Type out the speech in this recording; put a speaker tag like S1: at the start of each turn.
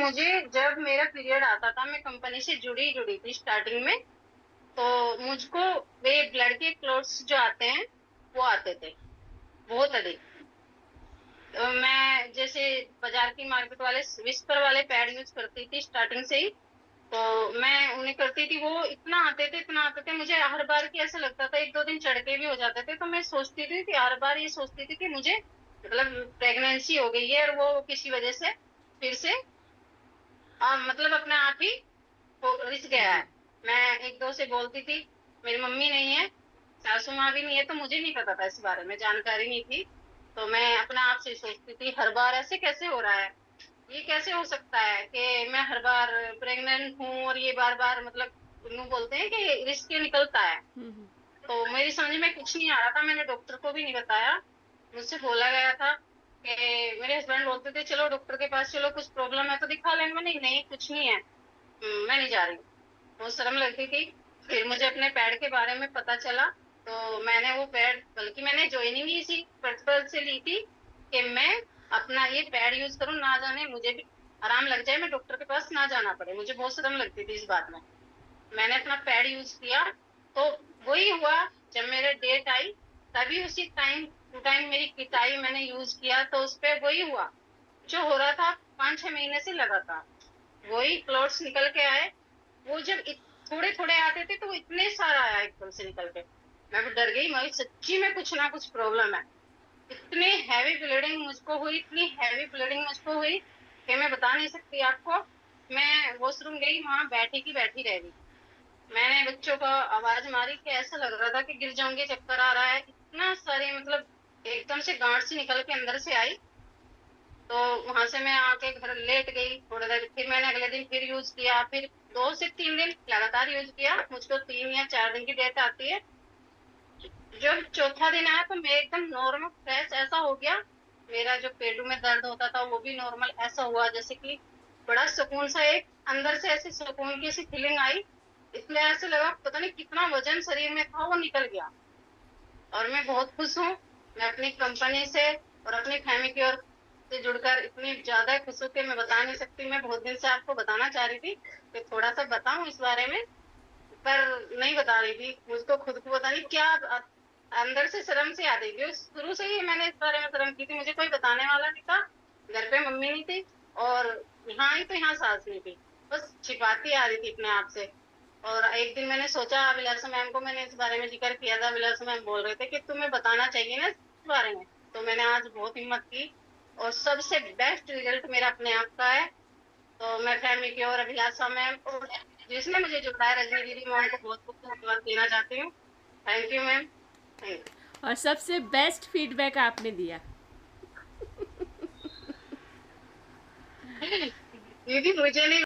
S1: मुझे जब मेरा पीरियड आता था, मैं कंपनी से जुड़ी जुड़ी थी स्टार्टिंग में, तो मुझको वे ब्लड के क्लॉट्स जो आते हैं वो आते थे बहुत अधिक। तो मैं जैसे बाजार की मार्केट वाले विस्पर वाले पैड यूज करती थी स्टार्टिंग से ही। तो मैं उन्हें करती थी, वो इतना आते थे, मुझे हर बार की ऐसा लगता था, एक दो दिन चढ़ के भी हो जाते थे। तो मैं सोचती थी कि हर बार ये सोचती थी कि मुझे मतलब प्रेगनेंसी हो गई है और वो किसी वजह से फिर से मतलब अपने आप ही रिस गया है।
S2: जी।
S1: मैं एक दो से बोलती थी, मेरी मम्मी नहीं है, सासू माँ भी नहीं है, तो मुझे नहीं पता था इस बारे में, जानकारी नहीं थी। तो मैं अपने आप से सोचती थी हर बार ऐसे कैसे हो रहा है, ये कैसे हो सकता है कि मैं हर बार प्रेग्नेंट हूँ और ये बार बार मतलब यूं बोलते हैं कि रिस्क निकलता है। तो मेरी समझ में कुछ नहीं आ रहा था, मैंने डॉक्टर को भी नहीं बताया। मुझसे बोला गया था कि मेरे हस्बैंड बोलते थे चलो डॉक्टर के पास चलो, कुछ प्रॉब्लम है तो दिखा लेंगे। मैं नहीं नहीं कुछ नहीं है, मैं नहीं जा रही। बहुत शर्म लगती थी। फिर मुझे अपने पैड के बारे में पता चला, तो मैंने वो पैड, बल्कि मैंने ज्वाइनिंग ही इसी पर्पज से ली थी कि मैं अपना ये पैड यूज करूँ, ना जाने मुझे भी आराम लग जाए, मैं डॉक्टर के पास ना जाना पड़े। मुझे बहुत शर्म लगती थी इस बात में। मैंने अपना पैड यूज किया, तो वही हुआ। जब मेरे डेट आई तभी उसी टाइम टू टाइम मेरी किट मैंने यूज किया, तो उस पर वही हुआ जो हो रहा था 5-6 महीने से लगातार। वही क्लॉट्स निकल के आए। वो जब थोड़े थोड़े आते थे तो वो इतने सारा आया एकदम से निकल के। मैं भी डर गई, मैं सच्ची में कुछ ना कुछ प्रॉब्लम है। इतनी हैवी ब्लीडिंग मुझको हुई, इतनी हैवी ब्लीडिंग मुझको हुई कि मैं बता नहीं सकती आपको। मैं वॉशरूम गई, वहां बैठी की बैठी रह गई। मैंने बच्चों को आवाज मारी कि ऐसा लग रहा था कि गिर जाऊंगी, चक्कर आ रहा है, इतना सारी मतलब एकदम से गांठ सी निकल के अंदर से आई। तो वहां से मैं आके घर लेट गई थोड़ी देर, फिर मैंने अगले दिन फिर यूज किया, फिर 2 से 3 दिन लगातार यूज किया। मुझको 3 या 4 दिन की डेट आती है। जब चौथा दिन आया तो मैं एकदम नॉर्मल फ्रेश ऐसा हो गया। मेरा जो पेटू में दर्द होता था वो भी नॉर्मल ऐसा हुआ, जैसे कि बड़ा सुकून सा, एक अंदर से ऐसी सुकून की सी फीलिंग आई। इसलिए ऐसे लगा पता नहीं कितना वजन शरीर में था वो निकल गया। और मैं बहुत खुश हूँ। मैं अपनी कंपनी से और अपनी फैमिली की ओर से जुड़कर इतनी ज्यादा खुश हूँ कि मैं बता नहीं सकती। मैं बहुत दिन से आपको बताना चाह रही थी कि थोड़ा सा बताऊं इस बारे में, पर नहीं बता रही थी। मुझको खुद को पता नहीं क्या अंदर से शर्म सी आ रही थी। शुरू से ही मैंने इस बारे में शर्म की थी, मुझे कोई बताने वाला नहीं था। घर पे मम्मी नहीं थी, और यहाँ ही तो यहाँ सास नहीं थी। बस छिपाती आ रही थी अपने आप से। और एक दिन मैंने सोचा, अभिलाषा मैम को मैंने इस बारे में जिक्र किया था। अभिलाषा मैम बोल रहे थे कि तुम्हें बताना चाहिए ना इस बारे में। तो मैंने आज बहुत हिम्मत की, और सबसे बेस्ट रिजल्ट मेरा अपने आप का है। तो मैं फैमिली की और अभिलाषा मैम और जिसने मुझे जुड़ाया, रजनी दीदी, मैं उनको बहुत बहुत धन्यवाद देना चाहती हूँ। थैंक यू मैम, थैंक
S2: और सबसे बेस्ट फीडबैक आपने दिया।
S1: यू। दीदी मुझे नहीं